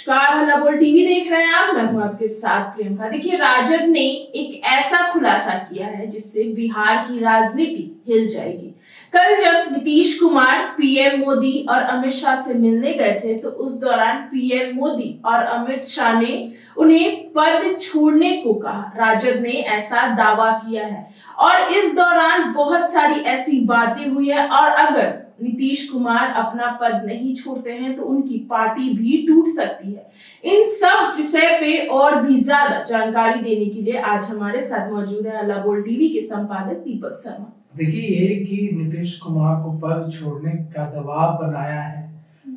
नमस्कार, हल्ला बोल टीवी देख रहे हैं आप। मैं हूं आपके साथ प्रियंका। देखिए, राजद ने एक ऐसा खुलासा किया है जिससे बिहार की राजनीति हिल जाएगी। कल जब नीतीश कुमार पीएम मोदी और अमित शाह से मिलने गए थे तो उस दौरान पीएम मोदी और अमित शाह ने उन्हें पद छोड़ने को कहा। राजद ने ऐसा दावा किया है और इस दौरान बहुत सारी ऐसी बातें हुई है और अगर नीतीश कुमार अपना पद नहीं छोड़ते हैं तो उनकी पार्टी भी टूट सकती है। इन सब विषय पे और भी ज्यादा जानकारी देने के लिए आज हमारे साथ मौजूद है हल्ला बोल टीवी के संपादक दीपक शर्मा। देखिए, ये कि नीतीश कुमार को पद छोड़ने का दबाव बनाया है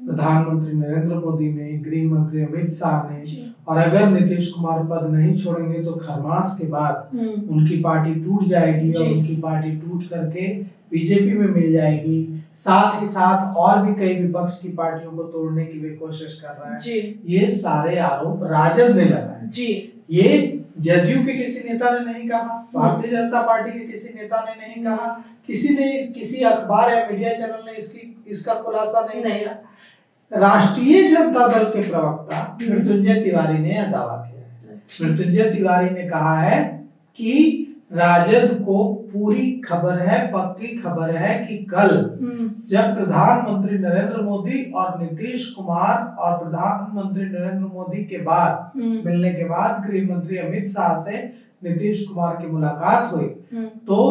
प्रधानमंत्री नरेंद्र मोदी ने, गृह मंत्री अमित शाह ने, और अगर नीतीश कुमार पद नहीं छोड़ेंगे तो खरमास के बाद उनकी पार्टी टूट जाएगी और उनकी पार्टी टूट करके बीजेपी में मिल जाएगी। साथ ही साथ और भी कई विपक्ष की पार्टियों को तोड़ने की भी कोशिश कर रहा है। ये सारे आरोप राजद ने लगाए जी। ये जदयू के किसी नेता ने नहीं कहा, भारतीय जनता पार्टी के किसी नेता ने नहीं कहा, किसी अखबार या मीडिया चैनल ने इसका खुलासा नहीं किया। राष्ट्रीय जनता दल के प्रवक्ता मृत्युंजय तिवारी ने यह दावा किया है। मृत्युंजय तिवारी ने कहा है कि राजद को पूरी खबर है, पक्की खबर है कि कल जब प्रधानमंत्री नरेंद्र मोदी और नीतीश कुमार और प्रधानमंत्री नरेंद्र मोदी के बाद मिलने के बाद गृह मंत्री अमित शाह से नीतीश कुमार की मुलाकात हुई तो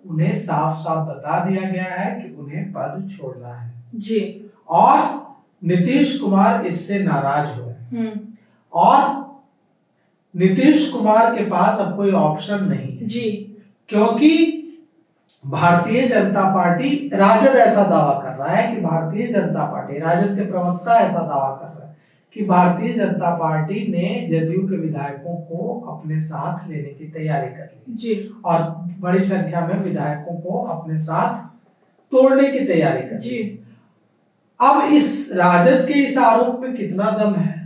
उन्हें साफ साफ बता दिया गया है कि उन्हें पद छोड़ना है जी। और नीतीश कुमार इससे नाराज हुए और नीतीश कुमार के पास अब कोई ऑप्शन नहीं है जी, क्योंकि भारतीय जनता पार्टी, राजद ऐसा दावा कर रहा है कि भारतीय जनता पार्टी, राजद के प्रवक्ता ऐसा दावा कर रहा है कि भारतीय जनता पार्टी ने जदयू के विधायकों को अपने साथ लेने की तैयारी कर ली जी और बड़ी संख्या में विधायकों को अपने साथ तोड़ने की तैयारी कर जी। अब इस राजद के इस आरोप में कितना दम है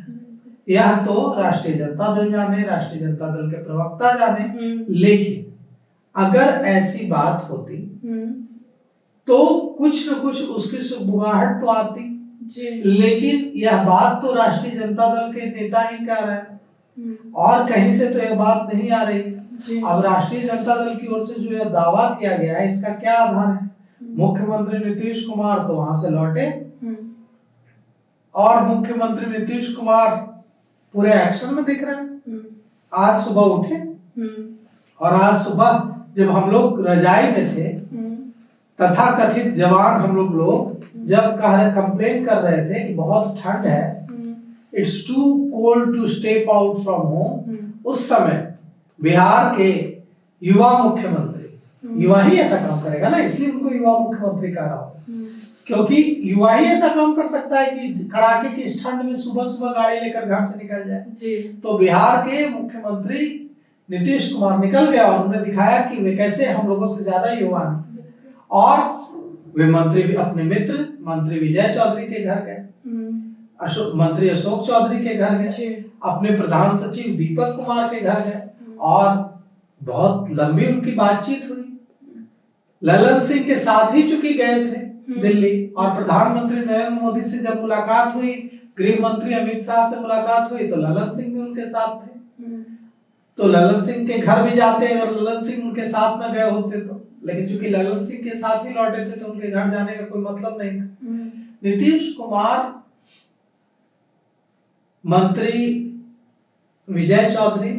यह तो राष्ट्रीय जनता दल जाने, राष्ट्रीय जनता दल के प्रवक्ता जाने। लेकिन अगर ऐसी बात होती तो कुछ न कुछ उसकी सुगबुगाहट तो आती जी। लेकिन यह बात तो राष्ट्रीय जनता दल के नेता ही कह रहे हैं और कहीं से तो यह बात नहीं आ रही जी। अब राष्ट्रीय जनता दल की ओर से जो यह दावा किया गया है इसका क्या आधार है? मुख्यमंत्री नीतीश कुमार तो वहां से लौटे और मुख्यमंत्री नीतीश कुमार पूरे एक्शन में दिख रहे हैं। आज सुबह उठे और आज सुबह जब हम लोग रजाई में थे तथा कथित जवान हम लोग जब कंप्लेन कर रहे थे कि बहुत ठंड है, it's too cold to step out from home, उस समय बिहार के युवा मुख्यमंत्री, युवा ही ऐसा काम करेगा ना, इसलिए उनको युवा मुख्यमंत्री कह रहा हूं क्योंकि युवा ही ऐसा काम कर सकता है कि कड़ाके की इस ठंड में सुबह सुबह गाड़ी लेकर घर से निकल जाए जी। तो बिहार के मुख्यमंत्री नीतीश कुमार निकल गया और उन्होंने दिखाया कि वे कैसे हम लोगों से ज्यादा युवा हैं और वे मंत्री अपने मित्र मंत्री विजय चौधरी के घर गए, मंत्री अशोक चौधरी के घर गए, अपने प्रधान सचिव दीपक कुमार के घर गए और बहुत लंबी उनकी बातचीत हुई। ललन सिंह के साथ ही चुकी गए थे दिल्ली और प्रधानमंत्री नरेंद्र मोदी से जब मुलाकात हुई, गृह मंत्री अमित शाह से मुलाकात हुई तो ललन सिंह भी उनके साथ थे। तो ललन सिंह के घर भी जाते और ललन सिंह उनके साथ में गए होते तो, लेकिन चूंकि ललन सिंह के साथ ही लौटे थे तो उनके घर जाने का कोई मतलब नहीं था। नीतीश कुमार, मंत्री विजय चौधरी,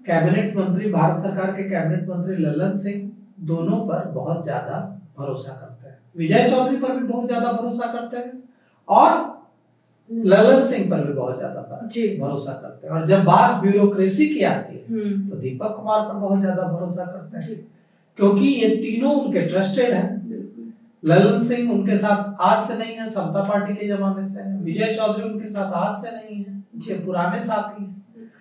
कैबिनेट मंत्री, भारत सरकार के कैबिनेट मंत्री ललन सिंह दोनों पर बहुत ज्यादा भरोसा करते हैं। विजय चौधरी पर भी बहुत ज्यादा भरोसा करते हैं और ललन सिंह पर भी बहुत ज्यादा भरोसा करते हैं और जब बात ब्यूरोक्रेसी की आती है तो दीपक कुमार पर बहुत ज्यादा भरोसा करते हैं क्योंकि ये तीनों उनके ट्रस्टेड हैं। ललन सिंह उनके साथ आज से नहीं है, समता पार्टी के जमाने से है। विजय चौधरी उनके साथ आज से नहीं है, ये पुराने साथी हैं।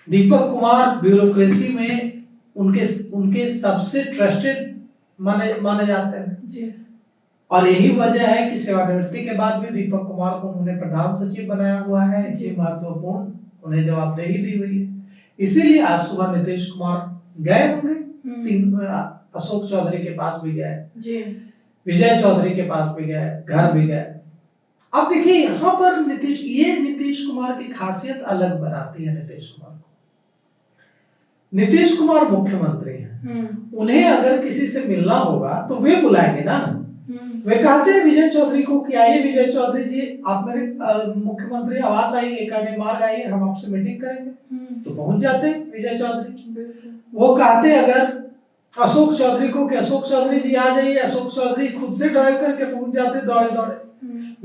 दीपक कुमार ब्यूरोक्रेसी में उनके सबसे ट्रस्टेड माने जाते हैं जी। और यही वजह है कि सेवानिवृत्ति के बाद भी दीपक कुमार को उन्होंने प्रधान सचिव बनाया हुआ है। ये महत्वपूर्ण उन्हें जवाबदेही दी हुई है। इसीलिए आज सुबह नीतीश कुमार गए होंगे, अशोक चौधरी के पास भी गए जी, विजय चौधरी के पास भी गए, घर भी गए अब देखिए यहाँ पर नीतीश कुमार की खासियत अलग बनाती है नीतीश कुमार को। नीतीश कुमार मुख्यमंत्री हैं, उन्हें अगर किसी से मिलना होगा तो वे बुलाएंगे ना। वे कहते हैं विजय चौधरी को कि आइए विजय चौधरी जी, आप मेरे मुख्यमंत्री आवास आइए, एक मार्ग आइए, हम आपसे मीटिंग करेंगे, तो पहुंच जाते विजय चौधरी। वो कहते अगर अशोक चौधरी को कि अशोक चौधरी जी आ जाइए, अशोक चौधरी खुद से ड्राइव करके पहुंच जाते दौड़े दौड़े।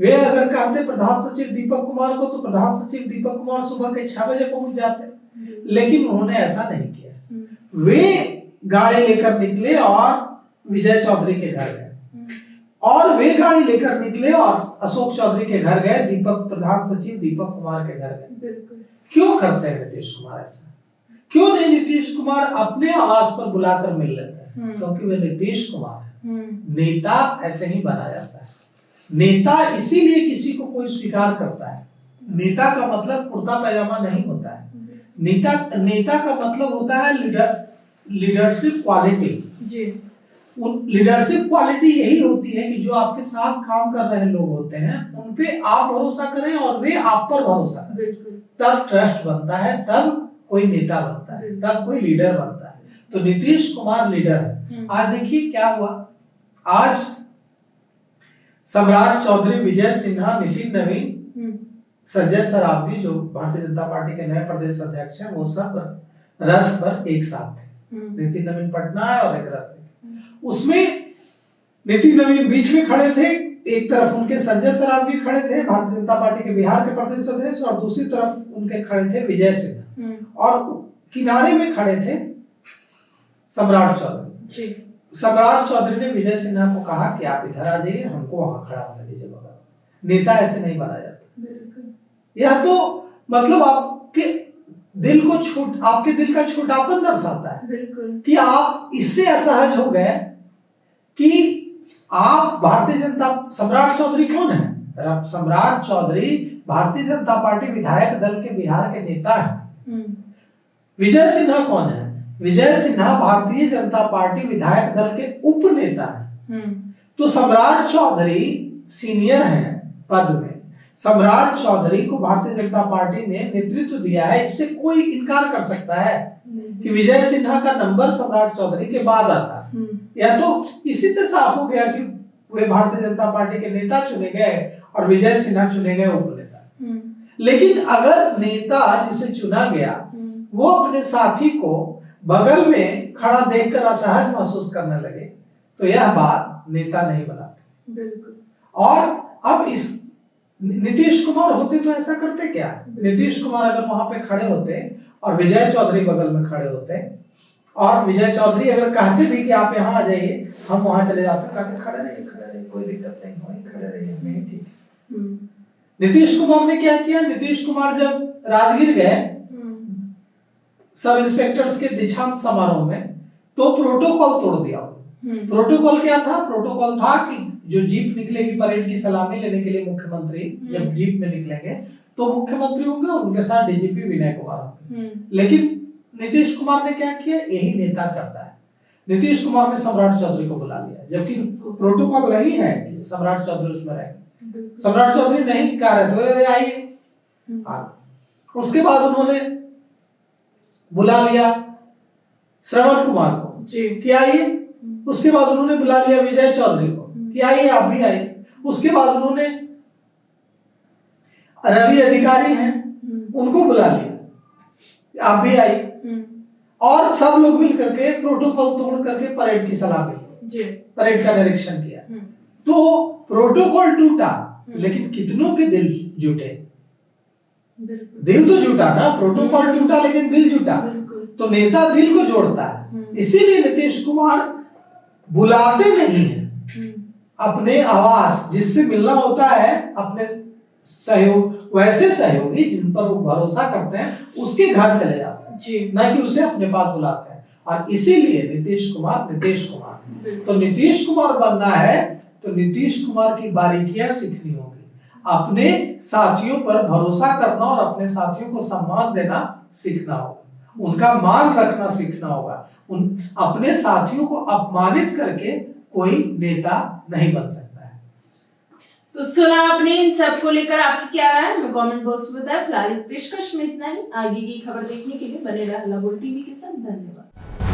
वे अगर कहते प्रधान सचिव दीपक कुमार को, तो प्रधान सचिव दीपक कुमार सुबह के 6 बजे पहुंच जाते। लेकिन उन्होंने ऐसा नहीं किया। वे गाड़ी लेकर निकले और विजय चौधरी के घर गए, और वे गाड़ी लेकर निकले और अशोक चौधरी के घर गए, प्रधान सचिव दीपक कुमार के घर गए। क्यों करते हैं नीतीश कुमार ऐसा? क्यों नहीं नीतीश कुमार अपने आवास पर बुलाकर मिल लेते हैं? क्योंकि वे नीतीश कुमार है। नेता ऐसे ही बना जाता है। नेता इसीलिए किसी को कोई स्वीकार करता है। नेता का मतलब कुर्ता पैजामा नहीं होता है। नेता का मतलब होता है लीडरशिप क्वालिटी। जी। लीडरशिप क्वालिटी यही होती है कि जो आपके साथ काम कर रहे लोग होते हैं उन पे आप भरोसा करें और वे आप पर भरोसा करें, तब ट्रस्ट बनता है, तब कोई नेता बनता है, तब कोई लीडर बनता है। तो नीतीश कुमार लीडर है। आज देखिए क्या हुआ। आज सम्राट चौधरी, विजय सिन्हा, नितिन नवीन, संजय सरावगी जो भारतीय जनता पार्टी के नए प्रदेश अध्यक्ष हैं, वो सब रथ पर एक साथ थे। नितिन नवीन पटना है और एक रथ, उसमें नितिन नवीन बीच में खड़े थे, एक तरफ उनके संजय सरावगी खड़े थे, भारतीय जनता पार्टी के बिहार के प्रदेश अध्यक्ष, और दूसरी तरफ उनके खड़े थे विजय सिन्हा, और किनारे में खड़े थे सम्राट चौधरी। सम्राट चौधरी ने विजय सिन्हा को कहा कि आप इधर आ जाइए, हमको वहां खड़ा होने दीजिए बगल। नेता ऐसे नहीं बना जाता। यह तो मतलब आपके दिल का छोटापन दर्शाता है कि आप इससे असहज हो गए कि आप सम्राट चौधरी कौन है? सम्राट चौधरी भारतीय जनता पार्टी विधायक दल के बिहार के नेता हैं। विजय सिन्हा कौन है? विजय सिन्हा भारतीय जनता पार्टी विधायक दल के उप नेता हैं। तो सम्राट चौधरी सीनियर हैं पद में। सम्राट चौधरी को भारतीय जनता पार्टी ने नेतृत्व दिया है, इससे कोई इनकार कर सकता है कि विजय सिन्हा का नंबर सम्राट चौधरी के बाद आता है। यह तो इसी से साफ हो गया कि वे भारतीय जनता पार्टी के नेता चुने गए और विजय सिन्हा चुने गए उप नेता। लेकिन अगर नेता जिसे चुना गया वो अपने साथी को बगल में खड़ा देखकर असहज महसूस करने लगे, तो यह बात नेता नहीं बनाती। बिल्कुल। और अब इस नीतीश कुमार होते तो ऐसा करते क्या? नीतीश कुमार अगर वहां पे खड़े होते और विजय चौधरी बगल में खड़े होते, और विजय चौधरी अगर कहते भी कि आप यहाँ आ जाइए, हम वहां चले जाते, कहते खड़े रहिए, कोई दिक्कत नहीं, वहीं खड़े रहिए, नहीं ठीक है। नीतीश कुमार ने क्या किया? नीतीश कुमार जब राजगीर गए सब इंस्पेक्टर्स के दीक्षांत समारोह में, तो प्रोटोकॉल तोड़ दिया। प्रोटोकॉल क्या था? प्रोटोकॉल था कि जो जीप निकलेगी परेड की सलामी लेने के लिए, मुख्यमंत्री जब जीप में निकलेंगे तो मुख्यमंत्री होंगे और उनके साथ डीजीपी विनय कुमार होंगे। लेकिन नीतीश कुमार ने क्या किया? यही नेता करता है। नीतीश कुमार ने सम्राट चौधरी को बुला लिया, जबकि प्रोटोकॉल नहीं है कि सम्राट चौधरी उसमें रहेंगे। सम्राट चौधरी नहीं कह रहे थे आइए। उसके बाद उन्होंने बुला लिया श्रवण कुमार को कि आइए। उसके बाद उन्होंने बुला लिया विजय चौधरी को कि आइए, आप भी आइए। उसके बाद उन्होंने रवि अधिकारी हैं, उनको बुला लिया, आप भी आइए। और सब लोग मिल करके प्रोटोकॉल तोड़ करके परेड की सलामी, परेड का निरीक्षण किया। तो प्रोटोकॉल टूटा, लेकिन कितनों के दिल जुटे? दिल तो जुटा ना। प्रोटोकॉल टूटा लेकिन दिल जुटा। तो नेता दिल को जोड़ता है। इसीलिए नीतीश कुमार बुलाते नहीं है अपने आवास, जिससे मिलना होता है अपने वैसे सहयोगी जिन पर वो भरोसा करते हैं, उसके घर चले जाते हैं, ना कि उसे अपने पास बुलाते हैं। और इसीलिए नीतीश कुमार तो नीतीश कुमार बनना है तो नीतीश कुमार की बारीकियां सीखनी होगी। अपने साथियों पर भरोसा करना और अपने साथियों को सम्मान देना सीखना होगा, उनका मान रखना सीखना होगा। अपने साथियों को अपमानित करके कोई नेता नहीं बन सकता है। तो सुना आपने, इन सब को लेकर आपकी क्या राय है हमें कमेंट बॉक्स में बताएं। फिलहाल इस पेशकश में इतना ही। आगे की खबर देखने के लिए बने रहा हल्ला बोल टीवी के साथ। धन्यवाद।